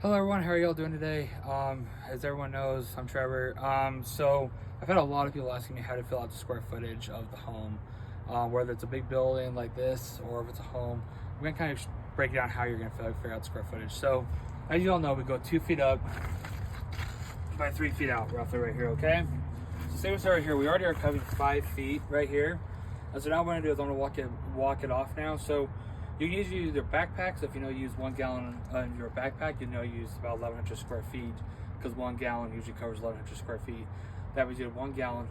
Hello everyone, how are y'all doing today? As everyone knows, I'm Trevor. So I've had a lot of people asking me how to fill out the square footage of the home, whether it's a big building like this or if it's a home. We're gonna kind of break down how you're gonna figure out the square footage. So as you all know, we go 2 feet up by 3 feet out, roughly right here, okay? So say we start right here, we already are covering 5 feet right here. And so now what I'm gonna do is I'm gonna walk it off now. So you can usually use your backpack. So if you use 1 gallon in your backpack, you use about 1,100 square feet, because 1 gallon usually covers 1,100 square feet. That means you have 1 gallon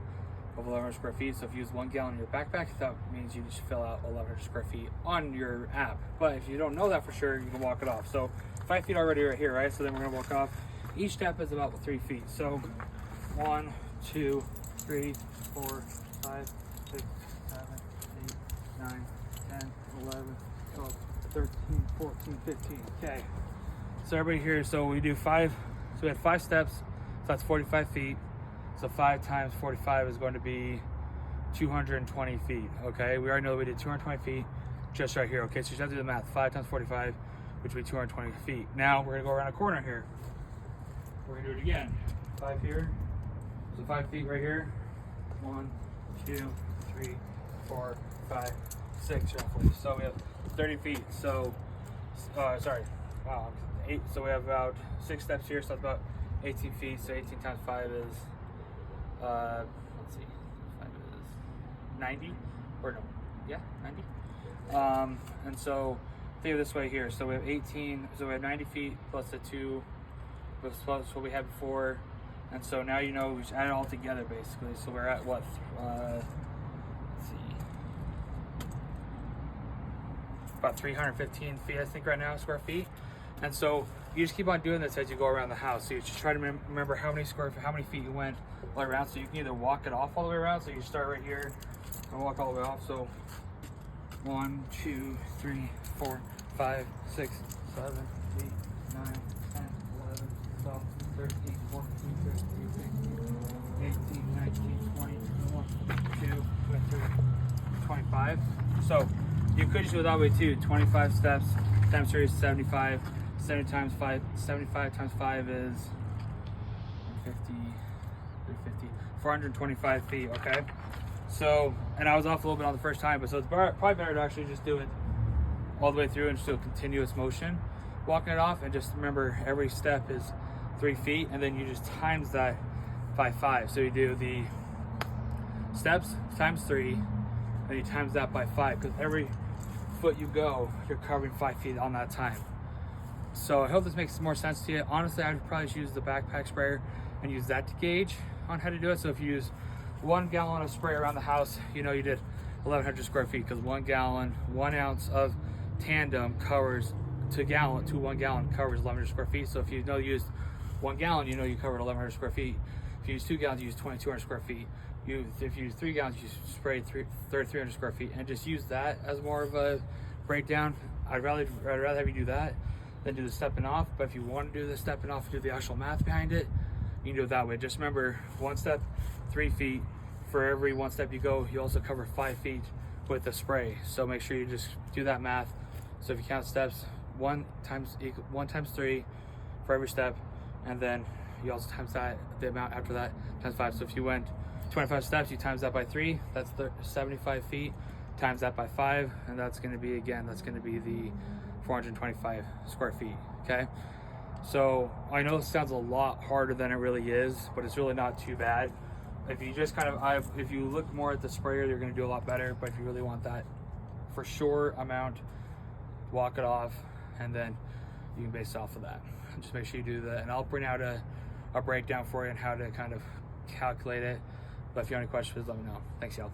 of 1,100 square feet. So if you use 1 gallon in your backpack, that means you should fill out 1,100 square feet on your app. But if you don't know that for sure, you can walk it off. So 5 feet already right here, right? So then we're gonna walk off. Each step is about 3 feet. So 1, 2, 3, 4, 5, 6, 7, 8, 9, 10, 11, 12, 13, 14, 15. Okay. So everybody here, so we do 5, so we had 5 steps, so that's 45 feet. So 5 times 45 is going to be 220 feet. Okay, we already know that we did 220 feet just right here. Okay, so you have to do the math. 5 times 45, which would be 220 feet. Now we're gonna go around a corner here. We're gonna do it again. 5 here, so 5 feet right here. 1, 2, 3, 4, 5, 6 roughly. So we have 30 feet. So, sorry, wow, 8. So we have about 6 steps here. So that's about 18 feet. So 18 times 5 is, let's see, 5 is 90, or no, yeah, 90. And so think of it this way here. So we have 18. So we have 90 feet plus the 2, plus what we had before. And so now we just add it all together basically. So we're at what? Let's see, about 315 feet, I think, right now, square feet. And so you just keep on doing this as you go around the house. So you just try to remember how many feet you went all around. So you can either walk it off all the way around. So you start right here and walk all the way off. So 1, 2, 3, 4, 5, 6, 7, 8, 9, 10, 11, 12, 13, 14, 15, 16, 18, 19, 20, 21, 22, 23, 25. So you could just do it that way too. 25 steps times 3 is 75. 75 times 5 is 350, 425 feet, okay? So, and I was off a little bit on the first time, but so it's probably better to actually just do it all the way through and just do a continuous motion, walking it off, and just remember every step is 3 feet, and then you just times that by 5. So you do the steps times 3, and you times that by 5, because every foot you go, you're covering 5 feet on that time. So I hope this makes more sense to you. Honestly, I would probably just use the backpack sprayer and use that to gauge on how to do it. So if you use 1 gallon of spray around the house, you did 1,100 square feet, because 1 gallon, 1 ounce of tandem covers 1 gallon covers 1,100 square feet. So if you used 1 gallon, you covered 1,100 square feet. If you use 2 gallons, you use 2,200 square feet. If you use 3 gallons, you spray 3,300 square feet, and just use that as more of a breakdown. I'd rather have you do that than do the stepping off. But if you want to do the stepping off, do the actual math behind it, you can do it that way. Just remember, 1 step, 3 feet. For every 1 step you go, you also cover 5 feet with the spray. So make sure you just do that math. So if you count steps, 1 times 3 for every step, and then you also times that, the amount after that, times 5. So if you went 25 steps, you times that by 3, that's 75 feet, times that by 5, and that's going to be the 425 square feet. Okay, so I know it sounds a lot harder than it really is, but it's really not too bad. If you just if you look more at the sprayer, you're going to do a lot better. But if you really want that for sure amount, walk it off, and then you can base it off of that. Just make sure you do that, and I'll bring out a breakdown for you on how to kind of calculate it. But if you have any questions, let me know. Thanks, y'all.